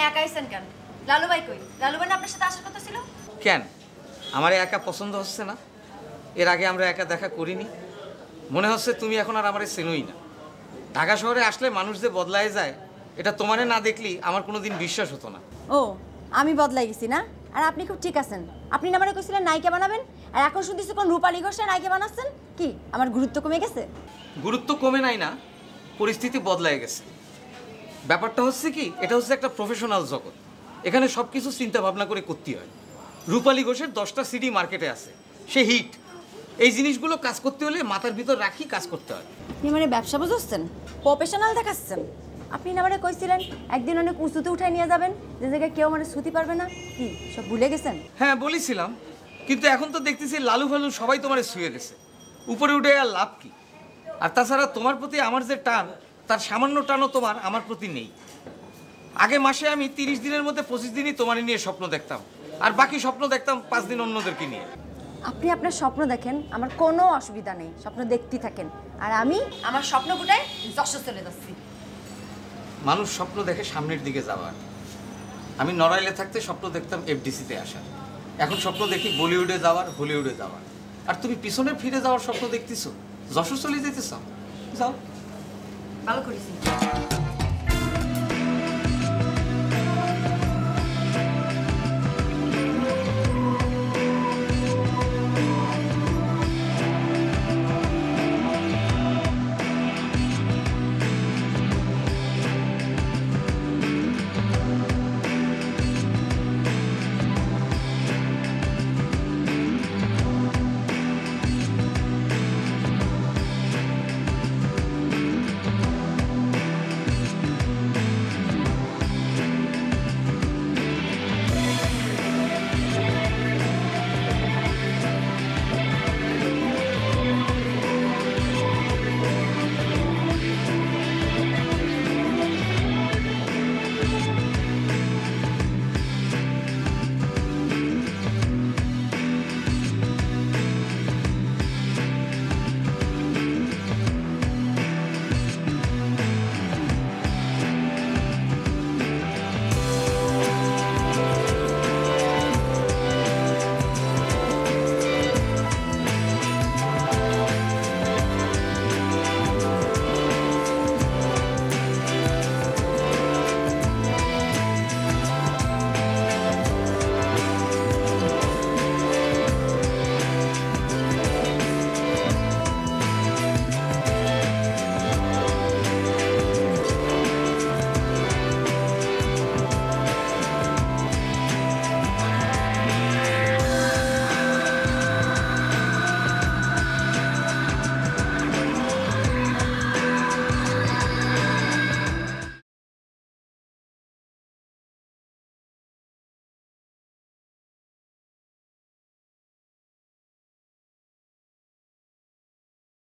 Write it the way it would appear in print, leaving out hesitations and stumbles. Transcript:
একা আইছেন কেন? লালু ভাই কই? লালু ভাই না আপনার সাথে আসার কথা ছিল? কেন আমার একা পছন্দ হচ্ছে না? এর আগে আমরা একা দেখা করিনি? মনে হচ্ছে তুমি এখন আর আমারে চেনোই না। ঢাকা শহরে আসলে মানুষ যে বদলায় যায় এটা তোমারে না দেখলি আমার কোনোদিন বিশ্বাস হতো না। ও, আমি বদলাই গেছি না? আর আপনি খুব ঠিক আছেন। আপনি না আমারে কইছিলেন নায়িকা বানাবেন, আর এখন শুনতেছি কোন রূপালী ঘোষে নায়িকা বানাচ্ছেন। কি আমার গুরুত্ব কমে গেছে? গুরুত্ব কমে নাই না, পরিস্থিতি বদলায় গেছে। ব্যাপারটা হচ্ছে কি, এটা হচ্ছে একটা প্রফেশনাল জগৎ। এখানে সব কিছু চিন্তা ভাবনা করে করতে হয়। রূপালী ঘোষের 10টা সিডি মার্কেটে আছে, সে হিট। এই জিনিসগুলো কাজ করতে হলে মাথার ভিতর রাখি কাজ করতে হয়। আপনি মানে ব্যবসা বুঝছেন, প্রফেশনাল দেখাচ্ছেন। আপনি না আমারে কইছিলেন একদিন অনেক উঁচুতে উঠাই নিয়ে যাবেন, যে জায়গায় কেউ মানে ছুটি পারবে না। কি সব ভুলে গেছেন? হ্যাঁ বলেছিলাম, কিন্তু এখন তো দেখতেছি লালু ফালু সবাই তোমার ছুঁয়ে গেছে। উপরে উঠে আর লাভ কি? আর তাছাড়া তোমার প্রতি আমার যে টান, তার সামান্য টানও তোমার আমার প্রতি নেই। আগে মাসে আমি 30 দিনের মধ্যে 25 দিনই তোমার নিয়ে স্বপ্ন দেখতাম, আর বাকি স্বপ্ন দেখতাম 5 দিন অন্যদেরকে নিয়ে। আপনি আপনার স্বপ্ন দেখেন, আমার কোনো অসুবিধা নেই, স্বপ্ন দেখতেই থাকেন। আর আমি আমার স্বপ্ন গুটায় যশোর চলে যাচ্ছি। মানুষ স্বপ্ন দেখে সামনের দিকে যাওয়ার। আমি নড়াইলে থাকতে স্বপ্ন দেখতাম এফডিসিতে আসার, এখন স্বপ্ন দেখি বলিউডে যাওয়ার, হলিউডে যাওয়ার। আর তুমি পিছনে ফিরে যাওয়ার স্বপ্ন দেখতেছো, যশোর চলে যেতেছ। যাও। ভালো করেছি।